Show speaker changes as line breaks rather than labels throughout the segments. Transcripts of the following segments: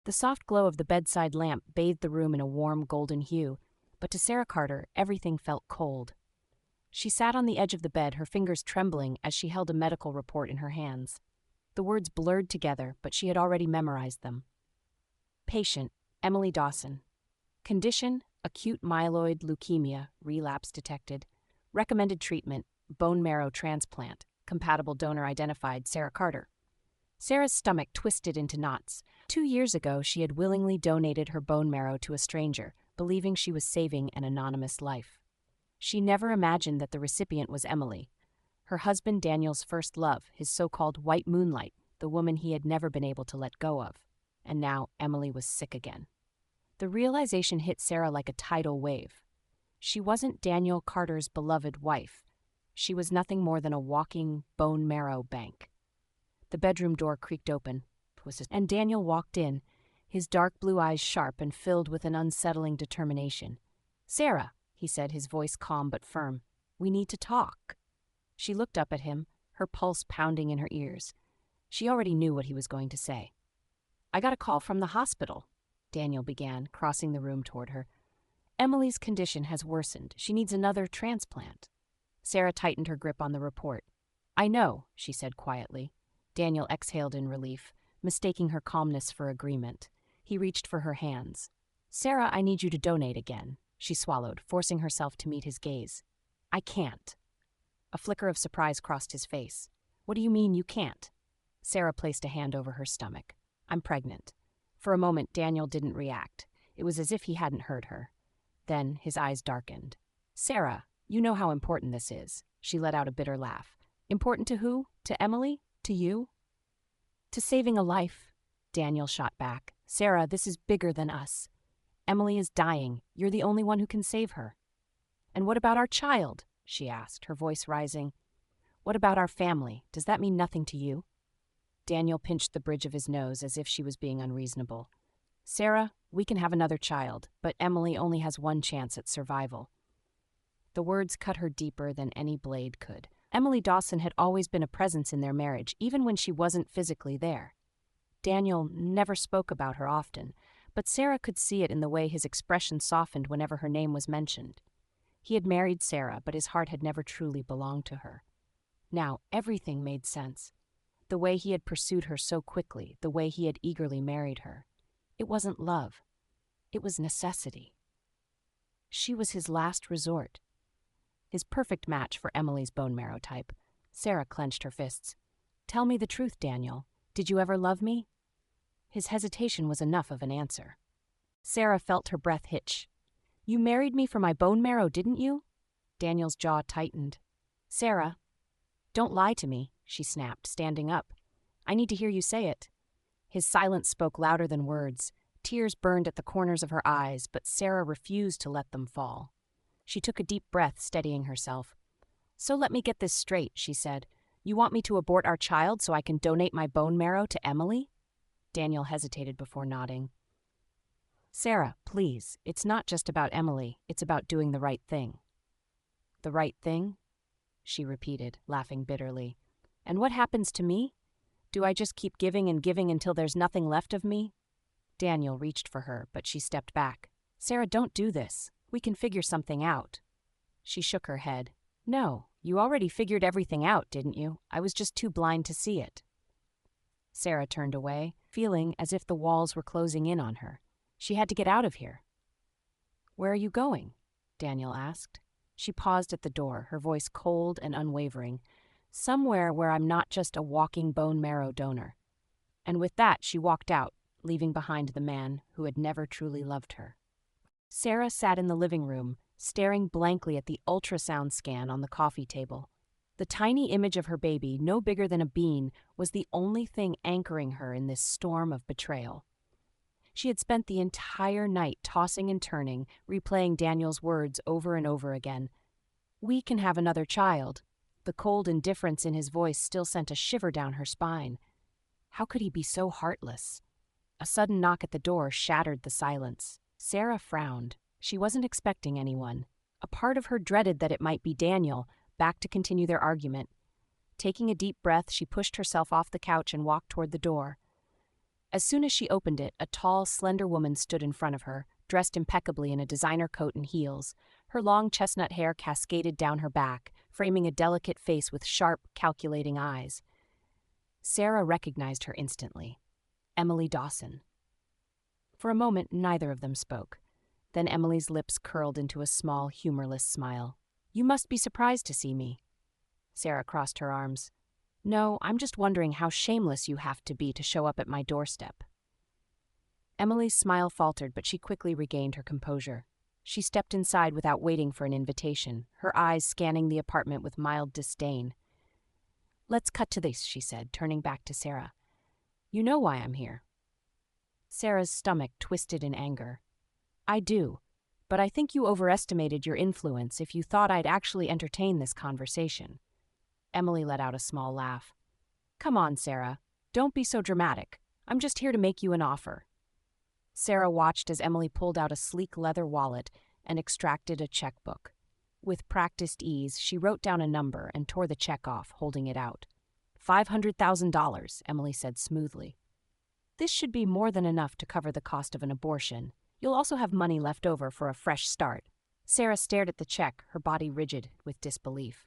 The soft glow of the bedside lamp bathed the room in a warm golden hue, but to Sarah Carter, everything felt cold. She sat on the edge of the bed, her fingers trembling as she held a medical report in her hands. The words blurred together, but she had already memorized them. Patient, Emily Dawson. Condition, acute myeloid leukemia, relapse detected. Recommended treatment, bone marrow transplant. Compatible donor identified, Sarah Carter. Sarah's stomach twisted into knots. 2 years ago, she had willingly donated her bone marrow to a stranger, believing she was saving an anonymous life. She never imagined that the recipient was Emily, her husband Daniel's first love, his so-called white moonlight, the woman he had never been able to let go of. And now Emily was sick again. The realization hit Sarah like a tidal wave. She wasn't Daniel Carter's beloved wife. She was nothing more than a walking bone marrow bank. The bedroom door creaked open, and Daniel walked in, his dark blue eyes sharp and filled with an unsettling determination. "Sarah," he said, his voice calm but firm, "we need to talk." She looked up at him, her pulse pounding in her ears. She already knew what he was going to say. "I got a call from the hospital," Daniel began, crossing the room toward her. "Emily's condition has worsened. She needs another transplant." Sarah tightened her grip on the report. "I know," she said quietly. Daniel exhaled in relief, mistaking her calmness for agreement. He reached for her hands. "Sarah, I need you to donate again," she swallowed, forcing herself to meet his gaze. "I can't." A flicker of surprise crossed his face. "What do you mean you can't?" Sarah placed a hand over her stomach. "I'm pregnant." For a moment, Daniel didn't react. It was as if he hadn't heard her. Then his eyes darkened. "Sarah, you know how important this is." She let out a bitter laugh. "Important to who? To Emily? To you?" "To saving a life," Daniel shot back. "Sarah, this is bigger than us. Emily is dying. You're the only one who can save her." "And what about our child?" she asked, her voice rising. "What about our family? Does that mean nothing to you?" Daniel pinched the bridge of his nose as if she was being unreasonable. "Sarah, we can have another child, but Emily only has one chance at survival." The words cut her deeper than any blade could. Emily Dawson had always been a presence in their marriage, even when she wasn't physically there. Daniel never spoke about her often, but Sarah could see it in the way his expression softened whenever her name was mentioned. He had married Sarah, but his heart had never truly belonged to her. Now everything made sense. The way he had pursued her so quickly, the way he had eagerly married her. It wasn't love. It was necessity. She was his last resort. His perfect match for Emily's bone marrow type. Sarah clenched her fists. "Tell me the truth, Daniel. Did you ever love me?" His hesitation was enough of an answer. Sarah felt her breath hitch. "You married me for my bone marrow, didn't you?" Daniel's jaw tightened. "Sarah, don't lie to me," she snapped, standing up. "I need to hear you say it." His silence spoke louder than words. Tears burned at the corners of her eyes, but Sarah refused to let them fall. She took a deep breath, steadying herself. "So let me get this straight," she said. "You want me to abort our child so I can donate my bone marrow to Emily?" Daniel hesitated before nodding. "Sarah, please, it's not just about Emily. It's about doing the right thing." "The right thing?" she repeated, laughing bitterly. "And what happens to me? Do I just keep giving and giving until there's nothing left of me?" Daniel reached for her, but she stepped back. "Sarah, don't do this. We can figure something out." She shook her head. "No, you already figured everything out, didn't you? I was just too blind to see it." Sarah turned away, feeling as if the walls were closing in on her. She had to get out of here. "Where are you going?" Daniel asked. She paused at the door, her voice cold and unwavering. "Somewhere where I'm not just a walking bone marrow donor." And with that, she walked out, leaving behind the man who had never truly loved her. Sarah sat in the living room, staring blankly at the ultrasound scan on the coffee table. The tiny image of her baby, no bigger than a bean, was the only thing anchoring her in this storm of betrayal. She had spent the entire night tossing and turning, replaying Daniel's words over and over again. "We can have another child." The cold indifference in his voice still sent a shiver down her spine. How could he be so heartless? A sudden knock at the door shattered the silence. Sarah frowned. She wasn't expecting anyone. A part of her dreaded that it might be Daniel, back to continue their argument. Taking a deep breath, she pushed herself off the couch and walked toward the door. As soon as she opened it, a tall, slender woman stood in front of her, dressed impeccably in a designer coat and heels. Her long chestnut hair cascaded down her back, framing a delicate face with sharp, calculating eyes. Sarah recognized her instantly. Emily Dawson. For a moment, neither of them spoke. Then Emily's lips curled into a small, humorless smile. "You must be surprised to see me." Sarah crossed her arms. "No, I'm just wondering how shameless you have to be to show up at my doorstep." Emily's smile faltered, but she quickly regained her composure. She stepped inside without waiting for an invitation, her eyes scanning the apartment with mild disdain. "Let's cut to this," she said, turning back to Sarah. "You know why I'm here." Sarah's stomach twisted in anger. "I do, but I think you overestimated your influence if you thought I'd actually entertain this conversation." Emily let out a small laugh. "Come on, Sarah. Don't be so dramatic. I'm just here to make you an offer." Sarah watched as Emily pulled out a sleek leather wallet and extracted a checkbook. With practiced ease, she wrote down a number and tore the check off, holding it out. $500,000, Emily said smoothly. "This should be more than enough to cover the cost of an abortion. You'll also have money left over for a fresh start." Sarah stared at the check, her body rigid with disbelief.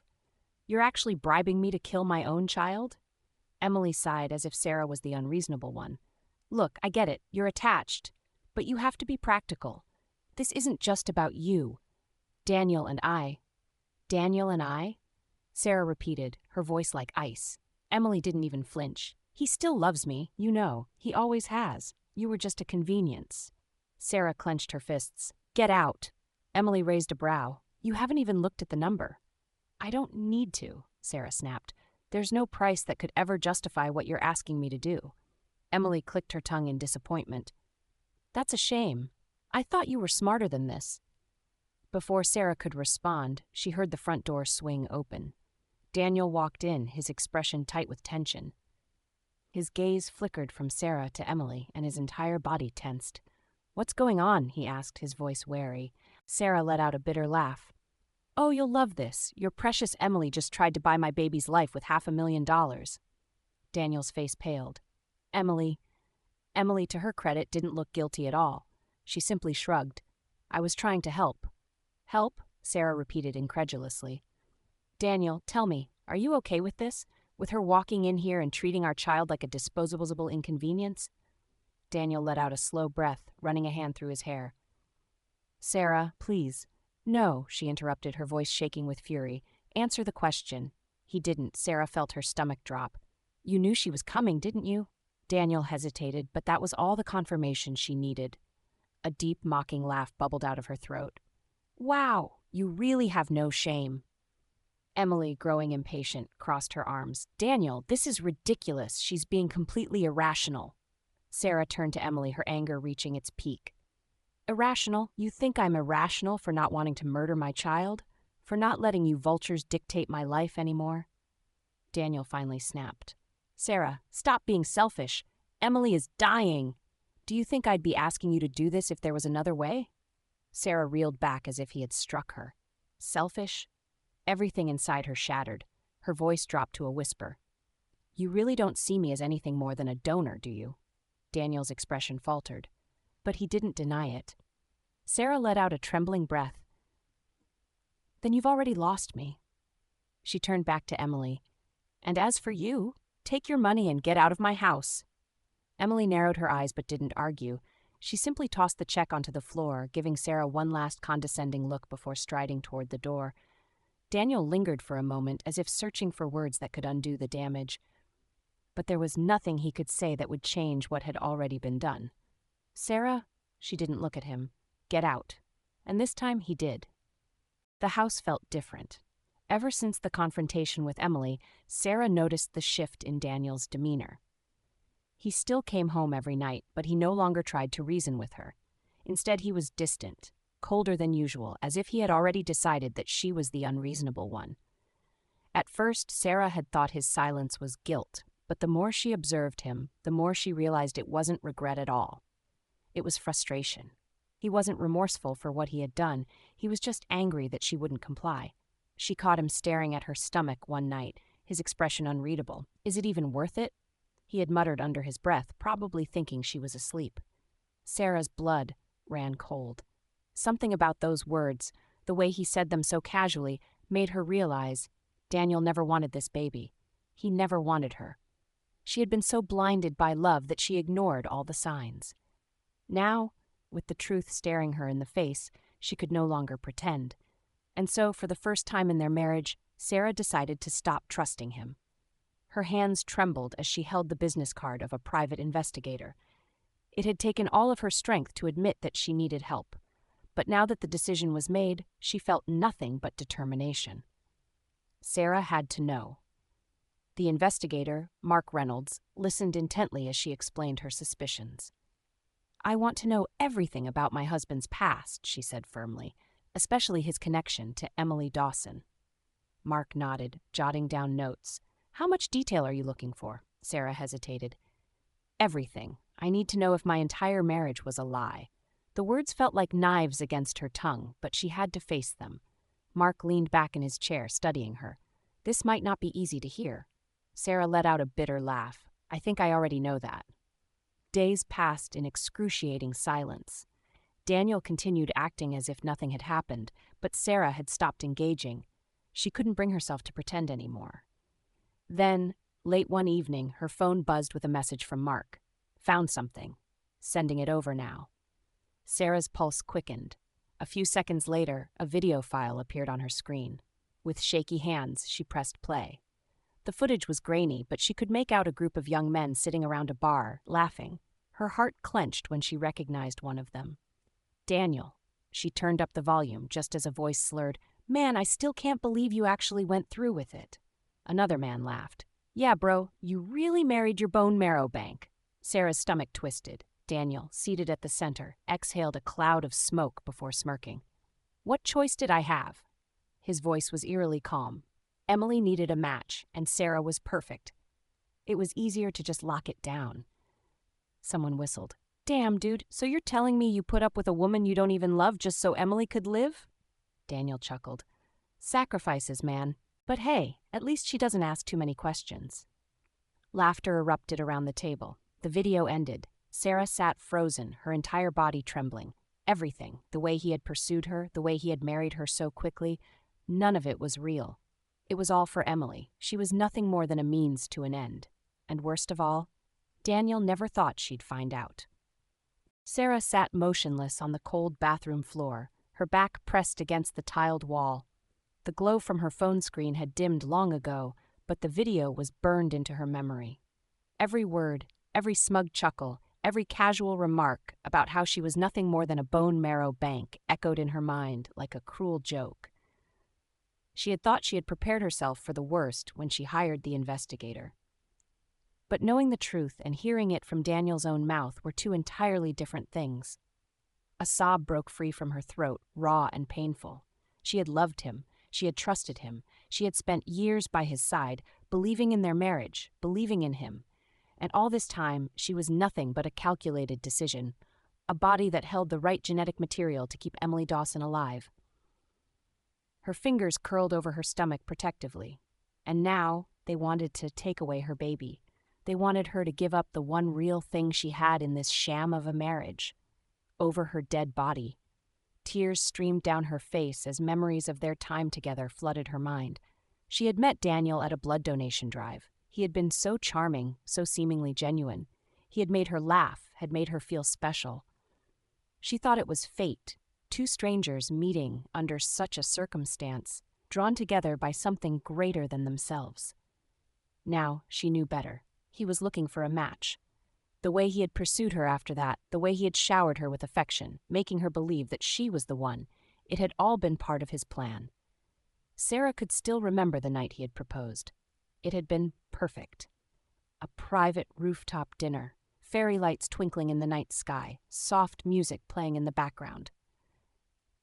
"You're actually bribing me to kill my own child?" Emily sighed as if Sarah was the unreasonable one. "Look, I get it, you're attached. But you have to be practical. This isn't just about you. Daniel and I." "Daniel and I?" Sarah repeated, her voice like ice. Emily didn't even flinch. "He still loves me, you know. He always has. You were just a convenience." Sarah clenched her fists. "Get out." Emily raised a brow. "You haven't even looked at the number." "I don't need to," Sarah snapped. "There's no price that could ever justify what you're asking me to do." Emily clicked her tongue in disappointment. "That's a shame. I thought you were smarter than this." Before Sarah could respond, she heard the front door swing open. Daniel walked in, his expression tight with tension. His gaze flickered from Sarah to Emily, and his entire body tensed. "What's going on?" he asked, his voice wary. Sarah let out a bitter laugh. "Oh, you'll love this. Your precious Emily just tried to buy my baby's life with $500,000. Daniel's face paled. Emily, to her credit, didn't look guilty at all. She simply shrugged. "I was trying to help." "Help?" Sarah repeated incredulously. "Daniel, tell me, are you okay with this? With her walking in here and treating our child like a disposable inconvenience?" Daniel let out a slow breath, running a hand through his hair. "Sarah, please." "No," she interrupted, her voice shaking with fury. "Answer the question." He didn't. Sarah felt her stomach drop. "You knew she was coming, didn't you?" Daniel hesitated, but that was all the confirmation she needed. A deep, mocking laugh bubbled out of her throat. "Wow, you really have no shame." Emily, growing impatient, crossed her arms. "Daniel, this is ridiculous. She's being completely irrational." Sarah turned to Emily, her anger reaching its peak. "Irrational? You think I'm irrational for not wanting to murder my child? For not letting you vultures dictate my life anymore?" Daniel finally snapped. "Sarah, stop being selfish. Emily is dying. Do you think I'd be asking you to do this if there was another way?" Sarah reeled back as if he had struck her. Selfish? Everything inside her shattered. Her voice dropped to a whisper. "You really don't see me as anything more than a donor, do you?" Daniel's expression faltered, but he didn't deny it. Sarah let out a trembling breath. "Then you've already lost me." She turned back to Emily. "And as for you, take your money and get out of my house." Emily narrowed her eyes but didn't argue. She simply tossed the check onto the floor, giving Sarah one last condescending look before striding toward the door. Daniel lingered for a moment, as if searching for words that could undo the damage. But there was nothing he could say that would change what had already been done. "Sarah," she didn't look at him, "get out." And this time he did. The house felt different. Ever since the confrontation with Emily, Sarah noticed the shift in Daniel's demeanor. He still came home every night, but he no longer tried to reason with her. Instead, he was distant, colder than usual, as if he had already decided that she was the unreasonable one. At first, Sarah had thought his silence was guilt, but the more she observed him, the more she realized it wasn't regret at all. It was frustration. He wasn't remorseful for what he had done, he was just angry that she wouldn't comply. She caught him staring at her stomach one night, his expression unreadable. "Is it even worth it?" he had muttered under his breath, probably thinking she was asleep. Sarah's blood ran cold. Something about those words, the way he said them so casually, made her realize Daniel never wanted this baby. He never wanted her. She had been so blinded by love that she ignored all the signs. Now, with the truth staring her in the face, she could no longer pretend. And so, for the first time in their marriage, Sarah decided to stop trusting him. Her hands trembled as she held the business card of a private investigator. It had taken all of her strength to admit that she needed help. But now that the decision was made, she felt nothing but determination. Sarah had to know. The investigator, Mark Reynolds, listened intently as she explained her suspicions. "I want to know everything about my husband's past," she said firmly, "especially his connection to Emily Dawson." Mark nodded, jotting down notes. "How much detail are you looking for?" Sarah hesitated. "Everything. I need to know if my entire marriage was a lie." The words felt like knives against her tongue, but she had to face them. Mark leaned back in his chair, studying her. This might not be easy to hear. Sarah let out a bitter laugh. "I think I already know that." Days passed in excruciating silence. Daniel continued acting as if nothing had happened, but Sarah had stopped engaging. She couldn't bring herself to pretend anymore. Then, late one evening, her phone buzzed with a message from Mark. "Found something. Sending it over now." Sarah's pulse quickened. A few seconds later, a video file appeared on her screen. With shaky hands, she pressed play. The footage was grainy, but she could make out a group of young men sitting around a bar, laughing. Her heart clenched when she recognized one of them. "Daniel." She turned up the volume just as a voice slurred, "Man, I still can't believe you actually went through with it." Another man laughed. "Yeah, bro, you really married your bone marrow bank." Sarah's stomach twisted. Daniel, seated at the center, exhaled a cloud of smoke before smirking. "What choice did I have?" His voice was eerily calm. Emily needed a match, and Sarah was perfect. It was easier to just lock it down. Someone whistled. "Damn, dude, so you're telling me you put up with a woman you don't even love just so Emily could live?" Daniel chuckled. "Sacrifices, man. But hey, at least she doesn't ask too many questions." Laughter erupted around the table. The video ended. Sarah sat frozen, her entire body trembling. Everything, the way he had pursued her, the way he had married her so quickly, none of it was real. It was all for Emily. She was nothing more than a means to an end. And worst of all, Daniel never thought she'd find out. Sarah sat motionless on the cold bathroom floor, her back pressed against the tiled wall. The glow from her phone screen had dimmed long ago, but the video was burned into her memory. Every word, every smug chuckle, every casual remark about how she was nothing more than a bone marrow bank echoed in her mind like a cruel joke. She had thought she had prepared herself for the worst when she hired the investigator. But knowing the truth and hearing it from Daniel's own mouth were two entirely different things. A sob broke free from her throat, raw and painful. She had loved him. She had trusted him. She had spent years by his side, believing in their marriage, believing in him. And all this time, she was nothing but a calculated decision, a body that held the right genetic material to keep Emily Dawson alive. Her fingers curled over her stomach protectively. And now, they wanted to take away her baby. They wanted her to give up the one real thing she had in this sham of a marriage. Over her dead body. Tears streamed down her face as memories of their time together flooded her mind. She had met Daniel at a blood donation drive. He had been so charming, so seemingly genuine. He had made her laugh, had made her feel special. She thought it was fate, two strangers meeting under such a circumstance, drawn together by something greater than themselves. Now she knew better. He was looking for a match. The way he had pursued her after that, the way he had showered her with affection, making her believe that she was the one, it had all been part of his plan. Sarah could still remember the night he had proposed. It had been perfect. A private rooftop dinner, fairy lights twinkling in the night sky, soft music playing in the background.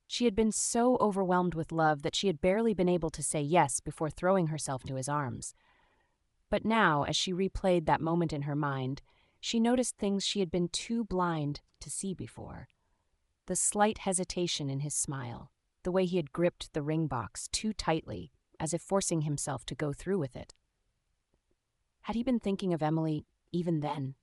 She had been so overwhelmed with love that she had barely been able to say yes before throwing herself into his arms. But now, as she replayed that moment in her mind, she noticed things she had been too blind to see before. The slight hesitation in his smile, the way he had gripped the ring box too tightly, as if forcing himself to go through with it. Had he been thinking of Emily even then?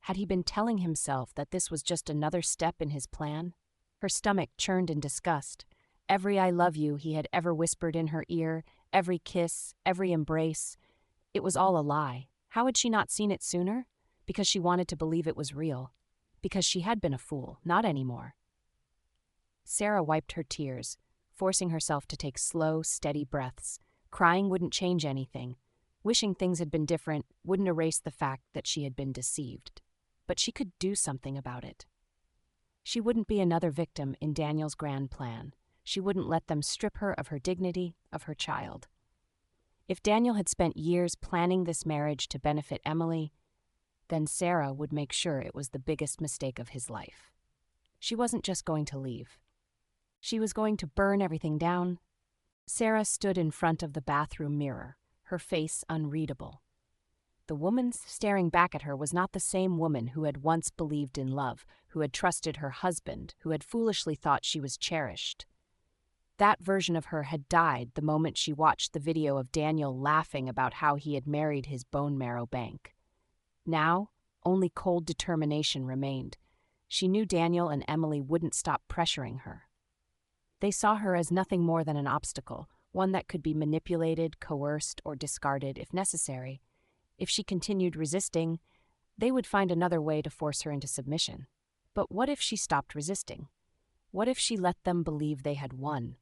Had he been telling himself that this was just another step in his plan? Her stomach churned in disgust. Every "I love you" he had ever whispered in her ear, every kiss, every embrace, it was all a lie. How had she not seen it sooner? Because she wanted to believe it was real. Because she had been a fool, not anymore. Sarah wiped her tears, forcing herself to take slow, steady breaths. Crying wouldn't change anything. Wishing things had been different wouldn't erase the fact that she had been deceived. But she could do something about it. She wouldn't be another victim in Daniel's grand plan. She wouldn't let them strip her of her dignity, of her child. If Daniel had spent years planning this marriage to benefit Emily, then Sarah would make sure it was the biggest mistake of his life. She wasn't just going to leave. She was going to burn everything down. Sarah stood in front of the bathroom mirror, her face unreadable. The woman staring back at her was not the same woman who had once believed in love, who had trusted her husband, who had foolishly thought she was cherished. That version of her had died the moment she watched the video of Daniel laughing about how he had married his bone marrow bank. Now, only cold determination remained. She knew Daniel and Emily wouldn't stop pressuring her. They saw her as nothing more than an obstacle, one that could be manipulated, coerced, or discarded if necessary. If she continued resisting, they would find another way to force her into submission. But what if she stopped resisting? What if she let them believe they had won?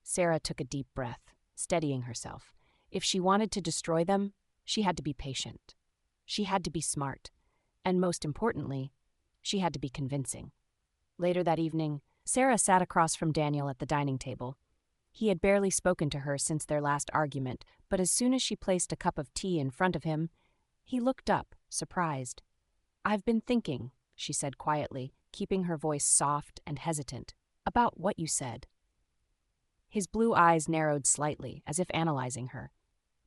Sarah took a deep breath, steadying herself. If she wanted to destroy them, she had to be patient. She had to be smart. And most importantly, she had to be convincing. Later that evening, Sarah sat across from Daniel at the dining table. He had barely spoken to her since their last argument, but as soon as she placed a cup of tea in front of him, he looked up, surprised. "I've been thinking," she said quietly, keeping her voice soft and hesitant, "about what you said." His blue eyes narrowed slightly, as if analyzing her.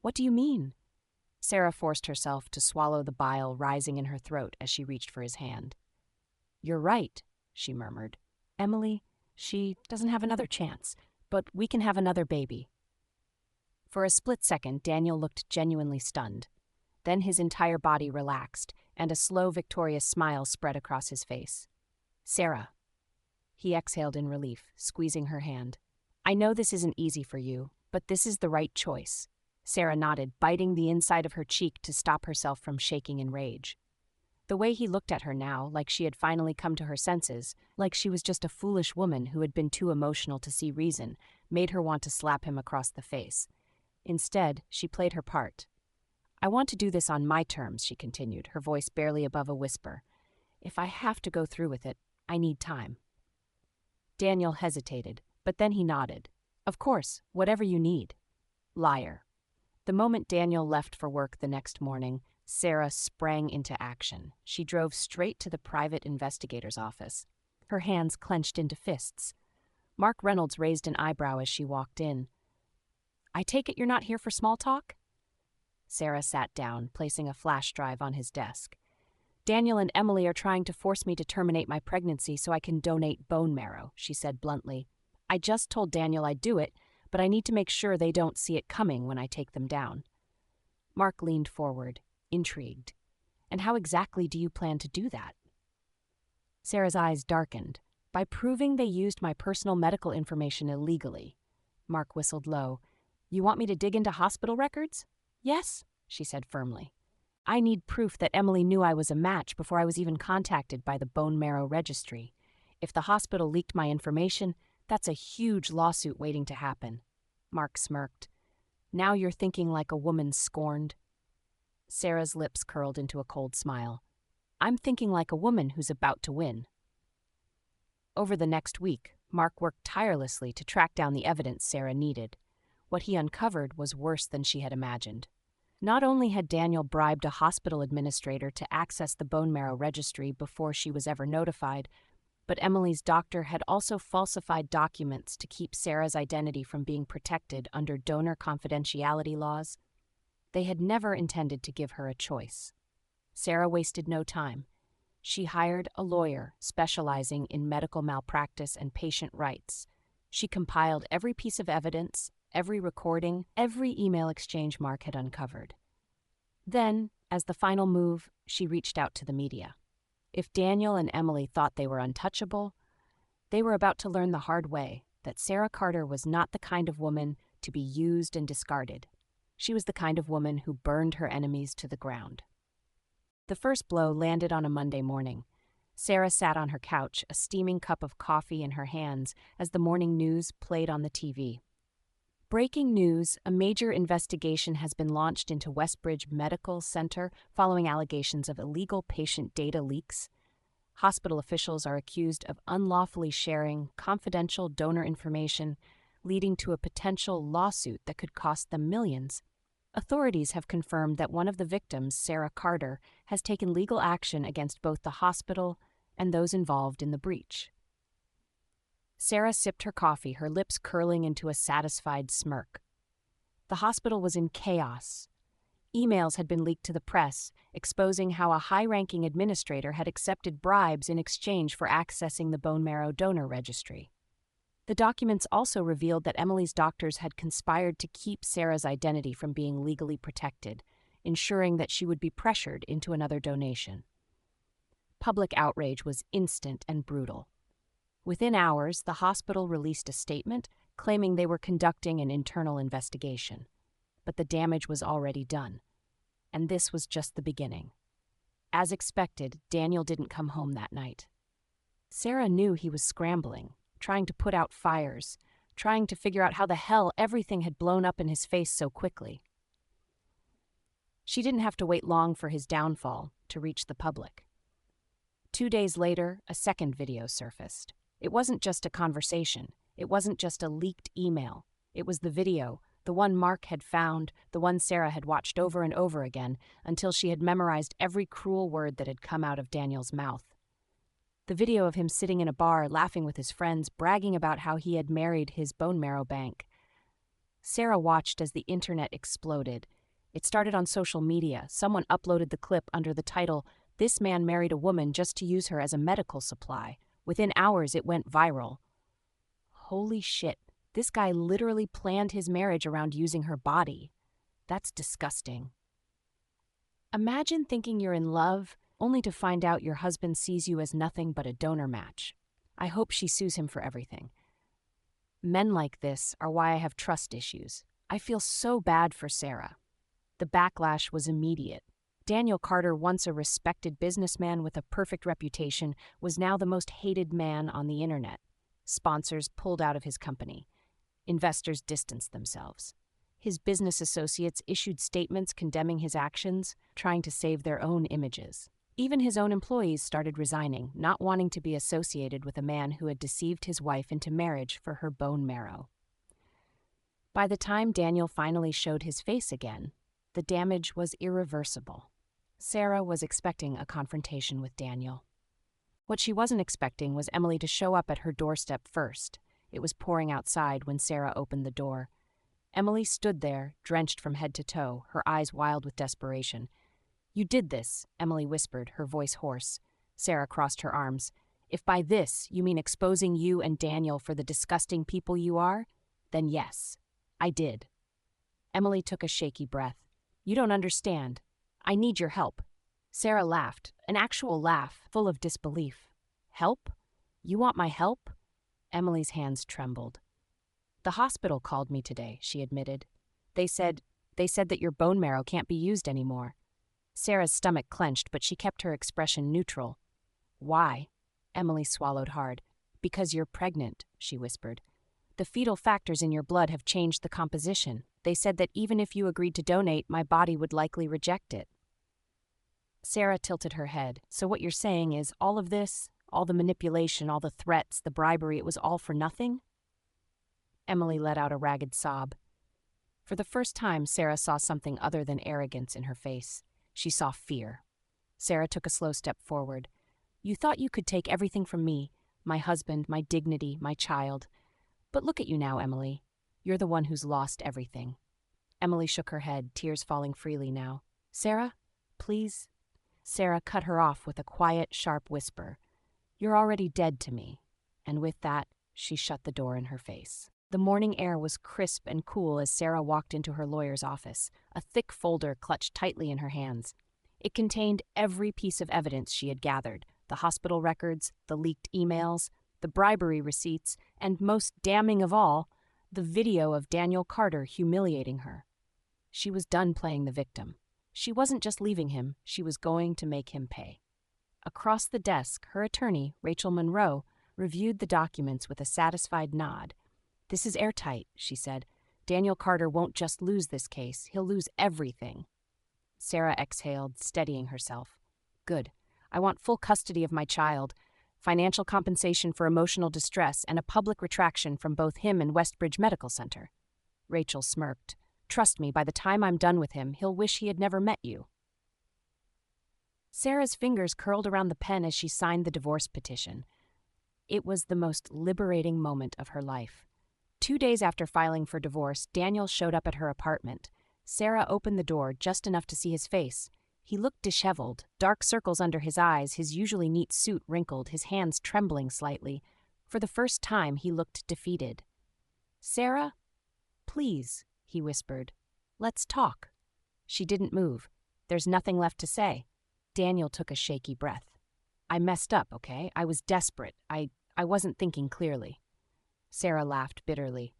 "What do you mean?" Sarah forced herself to swallow the bile rising in her throat as she reached for his hand. "You're right," she murmured. "Emily, she doesn't have another chance, but we can have another baby." For a split second, Daniel looked genuinely stunned. Then his entire body relaxed, and a slow, victorious smile spread across his face. "Sarah." He exhaled in relief, squeezing her hand. "I know this isn't easy for you, but this is the right choice." Sarah nodded, biting the inside of her cheek to stop herself from shaking in rage. The way he looked at her now, like she had finally come to her senses, like she was just a foolish woman who had been too emotional to see reason, made her want to slap him across the face. Instead, she played her part. "I want to do this on my terms," she continued, her voice barely above a whisper. "If I have to go through with it, I need time." Daniel hesitated, but then he nodded. "Of course, whatever you need." Liar. The moment Daniel left for work the next morning, Sarah sprang into action. She drove straight to the private investigator's office, her hands clenched into fists. Mark Reynolds raised an eyebrow as she walked in. "I take it you're not here for small talk?" Sarah sat down, placing a flash drive on his desk. "Daniel and Emily are trying to force me to terminate my pregnancy so I can donate bone marrow," she said bluntly. "I just told Daniel I'd do it, but I need to make sure they don't see it coming when I take them down." Mark leaned forward, intrigued. "And how exactly do you plan to do that?" Sarah's eyes darkened. "By proving they used my personal medical information illegally." Mark whistled low. "You want me to dig into hospital records?" "Yes," she said firmly. "I need proof that Emily knew I was a match before I was even contacted by the bone marrow registry. If the hospital leaked my information, that's a huge lawsuit waiting to happen." Mark smirked. "Now you're thinking like a woman scorned." Sarah's lips curled into a cold smile. "I'm thinking like a woman who's about to win." Over the next week, Mark worked tirelessly to track down the evidence Sarah needed. What he uncovered was worse than she had imagined. Not only had Daniel bribed a hospital administrator to access the bone marrow registry before she was ever notified, but Emily's doctor had also falsified documents to keep Sarah's identity from being protected under donor confidentiality laws. They had never intended to give her a choice. Sarah wasted no time. She hired a lawyer specializing in medical malpractice and patient rights. She compiled every piece of evidence, every recording, every email exchange Mark had uncovered. Then, As the final move, she reached out to the media. If Daniel and Emily thought they were untouchable, they were about to learn the hard way that Sarah Carter was not the kind of woman to be used and discarded. She was the kind of woman who burned her enemies to the ground. The first blow landed on a Monday morning. Sarah sat on her couch, a steaming cup of coffee in her hands, as the morning news played on the TV. Breaking news: a major investigation has been launched into Westbridge Medical Center following allegations of illegal patient data leaks. Hospital officials are accused of unlawfully sharing confidential donor information, leading to a potential lawsuit that could cost them millions. Authorities have confirmed that one of the victims, Sarah Carter, has taken legal action against both the hospital and those involved in the breach. Sarah sipped her coffee, her lips curling into a satisfied smirk. The hospital was in chaos. Emails had been leaked to the press, exposing how a high-ranking administrator had accepted bribes in exchange for accessing the bone marrow donor registry. The documents also revealed that Emily's doctors had conspired to keep Sarah's identity from being legally protected, ensuring that she would be pressured into another donation. Public outrage was instant and brutal. Within hours, the hospital released a statement claiming they were conducting an internal investigation. But the damage was already done. And this was just the beginning. As expected, Daniel didn't come home that night. Sarah knew he was scrambling, trying to put out fires, trying to figure out how the hell everything had blown up in his face so quickly. She didn't have to wait long for his downfall to reach the public. 2 days later, a second video surfaced. It wasn't just a conversation. It wasn't just a leaked email. It was the video, the one Mark had found, the one Sarah had watched over and over again until she had memorized every cruel word that had come out of Daniel's mouth. The video of him sitting in a bar, laughing with his friends, bragging about how he had married his bone marrow bank. Sarah watched as the internet exploded. It started on social media. Someone uploaded the clip under the title, "This man married a woman just to use her as a medical supply." Within hours, it went viral. Holy shit, this guy literally planned his marriage around using her body. That's disgusting. Imagine thinking you're in love, only to find out your husband sees you as nothing but a donor match. I hope she sues him for everything. Men like this are why I have trust issues. I feel so bad for Sarah. The backlash was immediate. Daniel Carter, once a respected businessman with a perfect reputation, was now the most hated man on the internet. Sponsors pulled out of his company. Investors distanced themselves. His business associates issued statements condemning his actions, trying to save their own images. Even his own employees started resigning, not wanting to be associated with a man who had deceived his wife into marriage for her bone marrow. By the time Daniel finally showed his face again, the damage was irreversible. Sarah was expecting a confrontation with Daniel. What she wasn't expecting was Emily to show up at her doorstep first. It was pouring outside when Sarah opened the door. Emily stood there, drenched from head to toe, her eyes wild with desperation. "You did this," Emily whispered, her voice hoarse. Sarah crossed her arms. "If by this you mean exposing you and Daniel for the disgusting people you are, then yes, I did." Emily took a shaky breath. "You don't understand. I need your help." Sarah laughed, an actual laugh, full of disbelief. "Help? You want my help?" Emily's hands trembled. "The hospital called me today," she admitted. They said that your bone marrow can't be used anymore." Sarah's stomach clenched, but she kept her expression neutral. "Why?" Emily swallowed hard. "Because you're pregnant," she whispered. "The fetal factors in your blood have changed the composition. They said that even if you agreed to donate, my body would likely reject it." Sarah tilted her head. "So what you're saying is all of this, all the manipulation, all the threats, the bribery, it was all for nothing?" Emily let out a ragged sob. For the first time, Sarah saw something other than arrogance in her face. She saw fear. Sarah took a slow step forward. "You thought you could take everything from me, my husband, my dignity, my child. But look at you now, Emily. You're the one who's lost everything." Emily shook her head, tears falling freely now. "Sarah, please." Sarah cut her off with a quiet, sharp whisper. "You're already dead to me." And with that, she shut the door in her face. The morning air was crisp and cool as Sarah walked into her lawyer's office, a thick folder clutched tightly in her hands. It contained every piece of evidence she had gathered: the hospital records, the leaked emails, the bribery receipts, and most damning of all, the video of Daniel Carter humiliating her. She was done playing the victim. She wasn't just leaving him, she was going to make him pay. Across the desk, her attorney, Rachel Monroe, reviewed the documents with a satisfied nod. "This is airtight," she said. "Daniel Carter won't just lose this case, he'll lose everything." Sarah exhaled, steadying herself. "Good. I want full custody of my child, financial compensation for emotional distress, and a public retraction from both him and Westbridge Medical Center." Rachel smirked. "Trust me, by the time I'm done with him, he'll wish he had never met you." Sarah's fingers curled around the pen as she signed the divorce petition. It was the most liberating moment of her life. 2 days after filing for divorce, Daniel showed up at her apartment. Sarah opened the door just enough to see his face. He looked disheveled, dark circles under his eyes, his usually neat suit wrinkled, his hands trembling slightly. For the first time, he looked defeated. "Sarah, please," he whispered. "Let's talk." She didn't move. "There's nothing left to say." Daniel took a shaky breath. "I messed up, okay? I was desperate. I wasn't thinking clearly." Sarah laughed bitterly.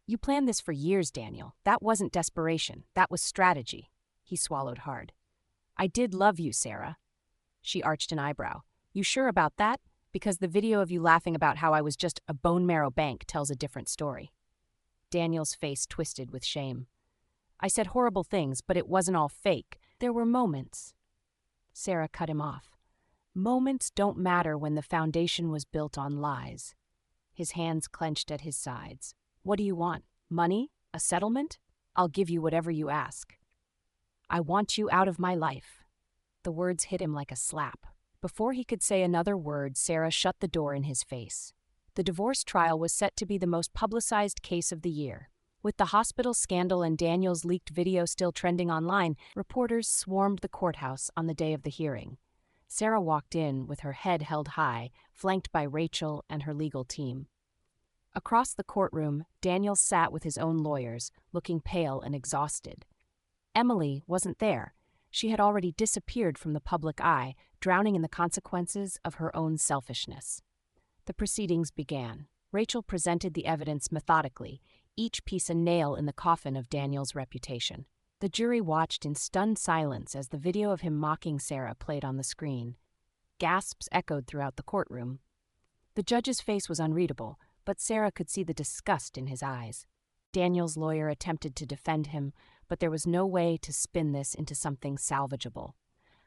"You planned this for years, Daniel. That wasn't desperation. That was strategy." He swallowed hard. "I did love you, Sarah." She arched an eyebrow. "You sure about that? Because the video of you laughing about how I was just a bone marrow bank tells a different story." Daniel's face twisted with shame. "I said horrible things, but it wasn't all fake. There were moments." Sarah cut him off. "Moments don't matter when the foundation was built on lies." His hands clenched at his sides. "What do you want? Money? A settlement? I'll give you whatever you ask." "I want you out of my life." The words hit him like a slap. Before he could say another word, Sarah shut the door in his face. The divorce trial was set to be the most publicized case of the year. With the hospital scandal and Daniel's leaked video still trending online, reporters swarmed the courthouse on the day of the hearing. Sarah walked in with her head held high, flanked by Rachel and her legal team. Across the courtroom, Daniel sat with his own lawyers, looking pale and exhausted. Emily wasn't there. She had already disappeared from the public eye, drowning in the consequences of her own selfishness. The proceedings began. Rachel presented the evidence methodically, each piece a nail in the coffin of Daniel's reputation. The jury watched in stunned silence as the video of him mocking Sarah played on the screen. Gasps echoed throughout the courtroom. The judge's face was unreadable, but Sarah could see the disgust in his eyes. Daniel's lawyer attempted to defend him, but there was no way to spin this into something salvageable.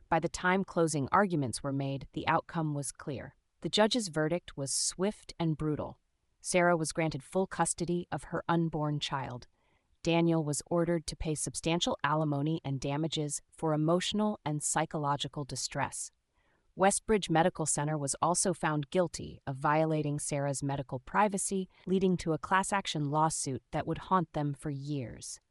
By the time closing arguments were made, the outcome was clear. The judge's verdict was swift and brutal. Sarah was granted full custody of her unborn child. Daniel was ordered to pay substantial alimony and damages for emotional and psychological distress. Westbridge Medical Center was also found guilty of violating Sarah's medical privacy, leading to a class-action lawsuit that would haunt them for years.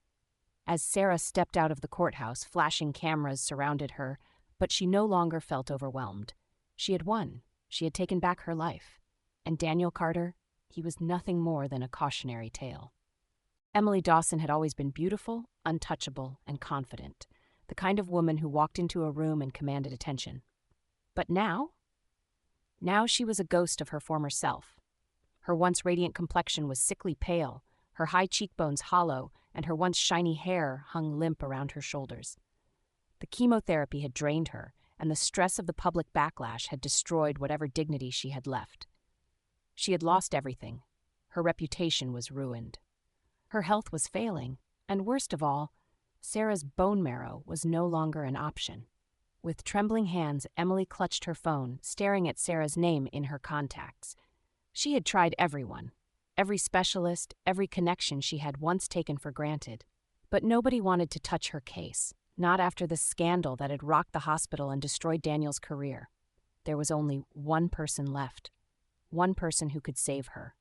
As Sarah stepped out of the courthouse, flashing cameras surrounded her, but she no longer felt overwhelmed. She had won. She had taken back her life. And Daniel Carter, he was nothing more than a cautionary tale. Emily Dawson had always been beautiful, untouchable, and confident, the kind of woman who walked into a room and commanded attention. But now? Now she was a ghost of her former self. Her once radiant complexion was sickly pale, her high cheekbones hollow, and her once shiny hair hung limp around her shoulders. The chemotherapy had drained her, and the stress of the public backlash had destroyed whatever dignity she had left. She had lost everything. Her reputation was ruined. Her health was failing, and worst of all, Sarah's bone marrow was no longer an option. With trembling hands, Emily clutched her phone, staring at Sarah's name in her contacts. She had tried everyone, every specialist, every connection she had once taken for granted. But nobody wanted to touch her case, not after the scandal that had rocked the hospital and destroyed Daniel's career. There was only one person left, one person who could save her.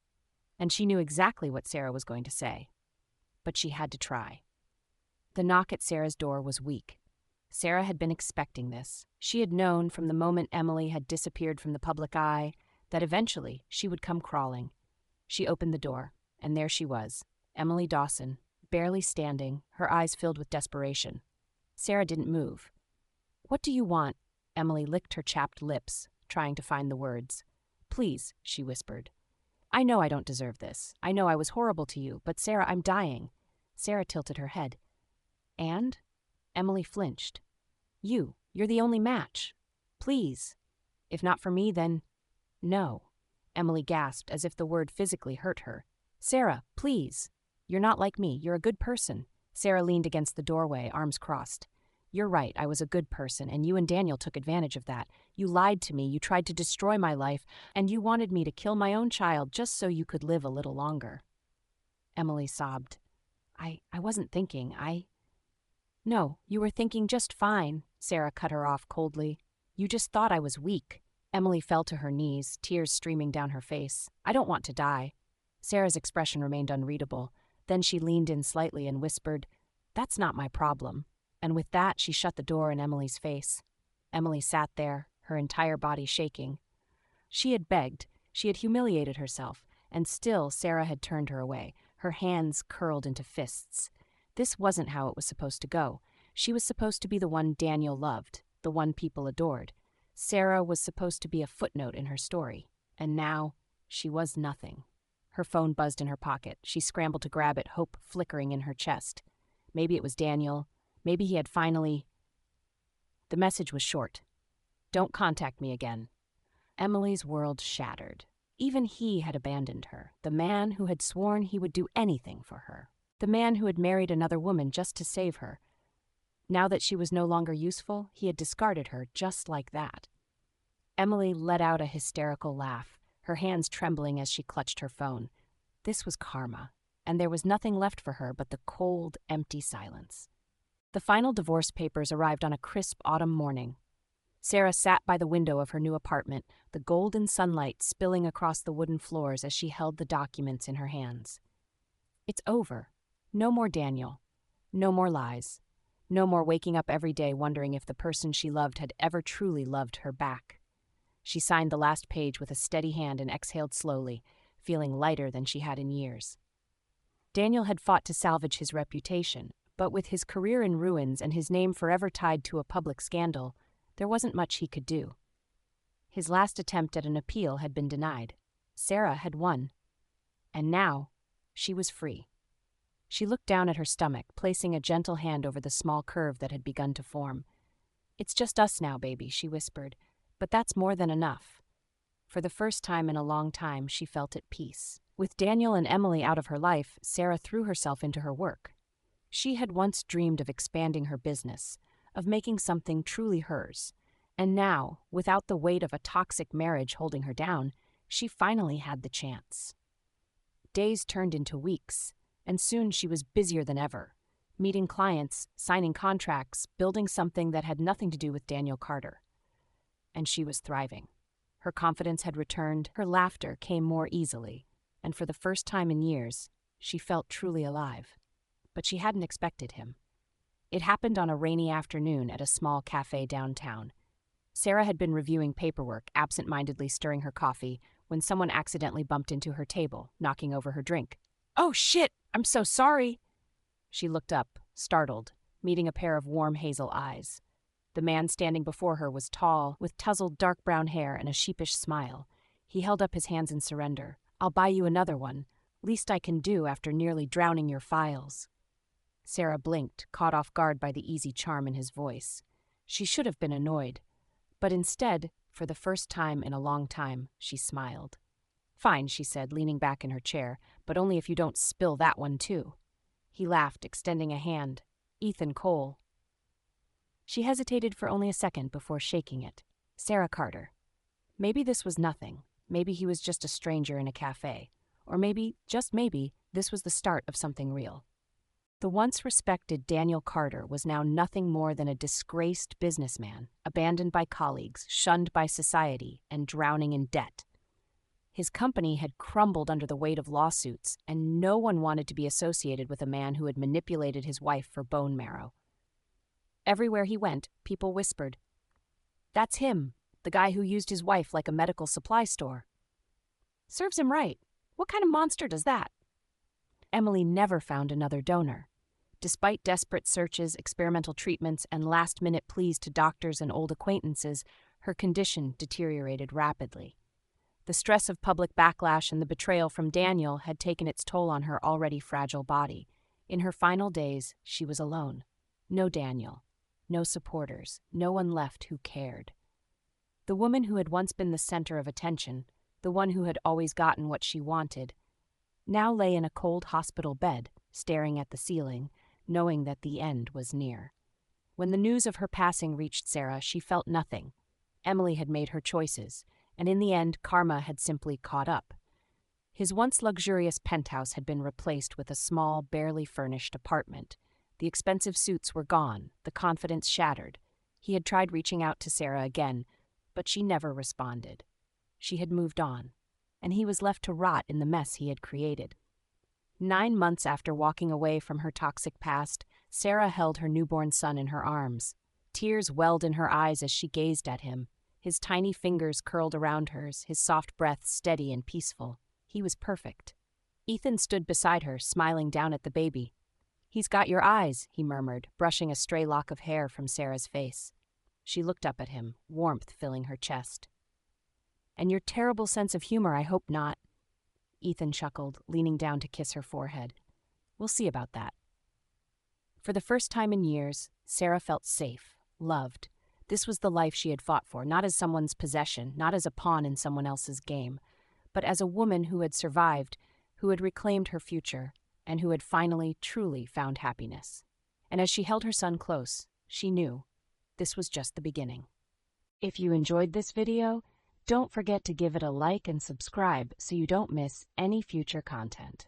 And she knew exactly what Sarah was going to say. But she had to try. The knock at Sarah's door was weak. Sarah had been expecting this. She had known from the moment Emily had disappeared from the public eye that eventually she would come crawling. She opened the door, and there she was, Emily Dawson, barely standing, her eyes filled with desperation. Sarah didn't move. What do you want? Emily licked her chapped lips, trying to find the words. Please, she whispered. I know I don't deserve this. I know I was horrible to you, but Sarah, I'm dying. Sarah tilted her head. And? Emily flinched. You're the only match. Please. If not for me, then no. Emily gasped as if the word physically hurt her. Sarah, please. You're not like me. You're a good person. Sarah leaned against the doorway, arms crossed. You're right, I was a good person, and you and Daniel took advantage of that. You lied to me, you tried to destroy my life, and you wanted me to kill my own child just so you could live a little longer. Emily sobbed. I wasn't thinking, No, you were thinking just fine, Sarah cut her off coldly. You just thought I was weak. Emily fell to her knees, tears streaming down her face. I don't want to die. Sarah's expression remained unreadable. Then she leaned in slightly and whispered, That's not my problem. And with that, she shut the door in Emily's face. Emily sat there, her entire body shaking. She had begged, she had humiliated herself, and still Sarah had turned her away, her hands curled into fists. This wasn't how it was supposed to go. She was supposed to be the one Daniel loved, the one people adored. Sarah was supposed to be a footnote in her story, and now she was nothing. Her phone buzzed in her pocket. She scrambled to grab it, hope flickering in her chest. Maybe it was Daniel. Maybe he had finally... The message was short. Don't contact me again. Emily's world shattered. Even he had abandoned her, the man who had sworn he would do anything for her, the man who had married another woman just to save her. Now that she was no longer useful, he had discarded her just like that. Emily let out a hysterical laugh, her hands trembling as she clutched her phone. This was karma, and there was nothing left for her but the cold, empty silence. The final divorce papers arrived on a crisp autumn morning. Sarah sat by the window of her new apartment, the golden sunlight spilling across the wooden floors as she held the documents in her hands. It's over. No more Daniel. No more lies. No more waking up every day wondering if the person she loved had ever truly loved her back. She signed the last page with a steady hand and exhaled slowly, feeling lighter than she had in years. Daniel had fought to salvage his reputation, but with his career in ruins and his name forever tied to a public scandal, there wasn't much he could do. His last attempt at an appeal had been denied. Sarah had won. And now, she was free. She looked down at her stomach, placing a gentle hand over the small curve that had begun to form. It's just us now, baby, she whispered, but that's more than enough. For the first time in a long time, she felt at peace. With Daniel and Emily out of her life, Sarah threw herself into her work. She had once dreamed of expanding her business, of making something truly hers, and now, without the weight of a toxic marriage holding her down, she finally had the chance. Days turned into weeks, and soon she was busier than ever, meeting clients, signing contracts, building something that had nothing to do with Daniel Carter. And she was thriving. Her confidence had returned, her laughter came more easily, and for the first time in years, she felt truly alive. But she hadn't expected him. It happened on a rainy afternoon at a small cafe downtown. Sarah had been reviewing paperwork, absent-mindedly stirring her coffee, when someone accidentally bumped into her table, knocking over her drink. "Oh, shit! I'm so sorry!" She looked up, startled, meeting a pair of warm hazel eyes. The man standing before her was tall, with tousled dark brown hair and a sheepish smile. He held up his hands in surrender. "I'll buy you another one. Least I can do after nearly drowning your files." Sarah blinked, caught off guard by the easy charm in his voice. She should have been annoyed, but instead, for the first time in a long time, she smiled. "Fine," she said, leaning back in her chair, "but only if you don't spill that one too." He laughed, extending a hand. "Ethan Cole." She hesitated for only a second before shaking it. Sarah Carter. Maybe this was nothing. Maybe he was just a stranger in a cafe. Or maybe, just maybe, this was the start of something real. The once respected Daniel Carter was now nothing more than a disgraced businessman, abandoned by colleagues, shunned by society, and drowning in debt. His company had crumbled under the weight of lawsuits, and no one wanted to be associated with a man who had manipulated his wife for bone marrow. Everywhere he went, people whispered, "That's him, the guy who used his wife like a medical supply store." Serves him right. What kind of monster does that? Emily never found another donor. Despite desperate searches, experimental treatments, and last-minute pleas to doctors and old acquaintances, her condition deteriorated rapidly. The stress of public backlash and the betrayal from Daniel had taken its toll on her already fragile body. In her final days, she was alone. No Daniel, no supporters, no one left who cared. The woman who had once been the center of attention, the one who had always gotten what she wanted, now lay in a cold hospital bed, staring at the ceiling, knowing that the end was near. When the news of her passing reached Sarah, she felt nothing. Emily had made her choices, and in the end, karma had simply caught up. His once luxurious penthouse had been replaced with a small, barely furnished apartment. The expensive suits were gone, the confidence shattered. He had tried reaching out to Sarah again, but she never responded. She had moved on, and he was left to rot in the mess he had created. 9 months after walking away from her toxic past, Sarah held her newborn son in her arms. Tears welled in her eyes as she gazed at him, his tiny fingers curled around hers, his soft breath steady and peaceful. He was perfect. Ethan stood beside her, smiling down at the baby. "He's got your eyes," he murmured, brushing a stray lock of hair from Sarah's face. She looked up at him, warmth filling her chest. "And your terrible sense of humor, I hope not." Ethan chuckled, leaning down to kiss her forehead. "We'll see about that." For the first time in years, Sarah felt safe, loved. This was the life she had fought for, not as someone's possession, not as a pawn in someone else's game, but as a woman who had survived, who had reclaimed her future, and who had finally, truly found happiness. And as she held her son close, she knew this was just the beginning. If you enjoyed this video, don't forget to give it a like and subscribe so you don't miss any future content.